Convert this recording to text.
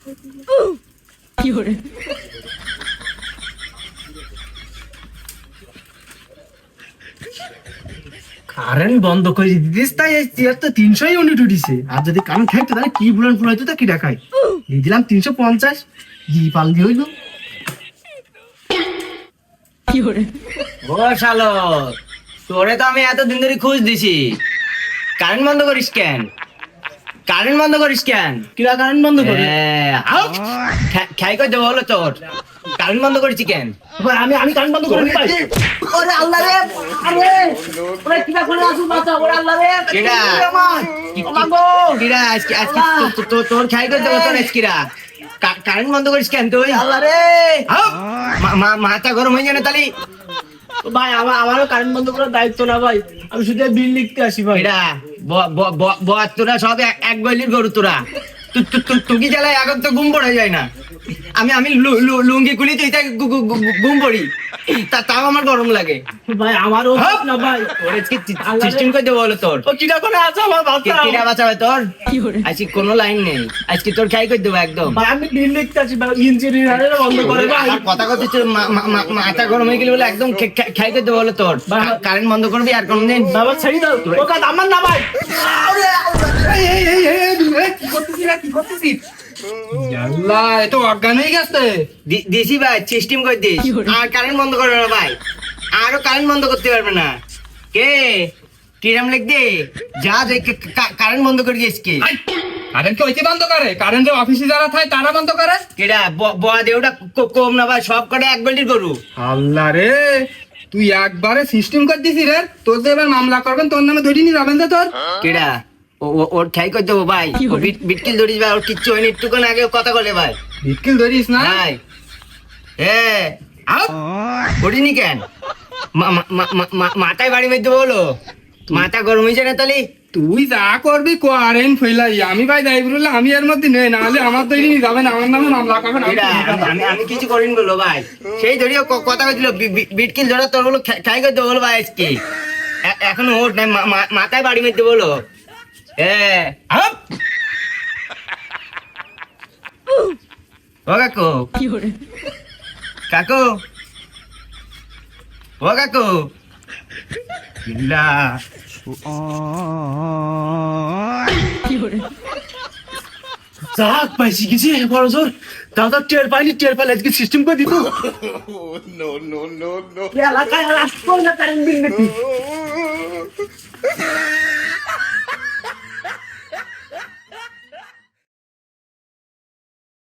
Current বন্ধ করে this, তাই 300 ইউনিট উঠিছে। আর যদি কারেন্ট থাকতো তাহলে কি বুলান ফুলাইতো, তা কি দেখায় দিয়ে দিলাম 350 দি পাল দিয়ে হইলো। ও শালো, তোরে তো আমি এতদিন ধরে খোঁজ দিছি। কারেন্ট বন্ধ করিস কেন? কারেন্ট বন্ধ করিস কেন? কিরা কারেন্ট বন্ধ করে? খাই করে দেবো হলো তোর। কারেন্ট বন্ধ করেছি কেন? ভাই আমি কারেন্ট বন্ধ করে ভাই। ওরে আল্লাহ রে, আরে ওরে কিরা করে আসু বাঁচা, ওরে আল্লাহ রে। কিরা কিরা আজকে আজকে তোর খাই করে দেবো তোর আজকিরা। কারেন্ট বন্ধ করিস কেন তুই? আল্লাহ রে মাথা গরম হয়ে যাবে তালি। ভাই, আমারও কারেন্ট বন্ধ করার দায়িত্ব না ভাই, আমি শুধু বিল লিখতে আসি ভাই। এরা তোরা সব এক গলির গরু তোরা। তুই জ্বালায় এখন তো ঘুম পড়ে যায় না। আমি লুঙ্গি খুলি তুই ঘুম পড়ি, তাও আমার গরম লাগে ভাই। আমারও না ভাই, সিস্টেম করে দেবো বলো তোর। ও কিরা করে আছে আমার বাচ্চা। কিরা বাঁচাবে তোর? আজকে কোনো লাইন নেই, আজকে তোর খাই করে দেবো একদম। ভাই আমি বিল লিখতে আসি ভাই, ইঞ্জিনিয়ার বন্ধ করে ভাই। আমার কথা কথা মাথা গরম হয়ে গেলে বলে একদম খাই করে দেবো বলো তোর। কারেন্ট বন্ধ করবি আর কোনদিন? বাবা ছেড়ে দাও, ও কাজ আমার না ভাই। কি করতেছিস না, কি করতেছিস? আল্লাহ, এ তো অজ্ঞান হয়ে গেছে। দিছি ভাই, সিস্টেম করে দিস। আর কারেন্ট বন্ধ করবে না ভাই, আরো কারেন্ট বন্ধ করতে পারবে না। কে কিরাম লিখ দে যা কারেন্ট বন্ধ করে দিস। কে কারেন্ট কে ওইতে বন্ধ করে? কারেন্ট যে অফিসে যারা থাকে তারা বন্ধ করে। কেডা বয়া দেউটা কম না ভাই, সব কটা এক গলির গরু। আল্লাহ রে, তুই একবারে সিস্টেম করে দিছিস রে। তোর যে এবার মামলা করবেন, তোর নামে ধরি নি যাবেন তো তোর। কেডা ওর খাই করে দেবো ভাই। বিটকিল ধরিস ভাই, ওর কিচ্ছু হয়নি, একটুখানি আগে কথা বলে ভাই। বিটকিল ধরিস না ভাই হ্যাঁ করিনি কেন? মাথায় বাড়ি মেরে দেবো বলো, মাথা গরম হয়েছে না তাহলে? তুই যা করবি কারেন্ট ফেলাই, আমি ভাই যাই বললে আমি এর মধ্যে নেই, নাহলে আমার তৈরি যাবেন, আমার নামে মামলা করবেন। আমি কিছু করিনি বলো ভাই, সেই ধরিও কথা বলছিল বিটকিল ধরা তোর বলো খাই করে দেবো বলো ভাই। আজকে এখনো ওর নাই, মাথায় বাড়ি মেরতে বলো। হ্যাঁ ও কাকু, কাকু ও কাকু, যাক ভাই, শিখেছি বড় জোর। দাদা টের পাইনি, টের পাইলে আজকে সিস্টেম করে দিত। এলাকায় আর আসবো না কারেন্ট বিল দিতে।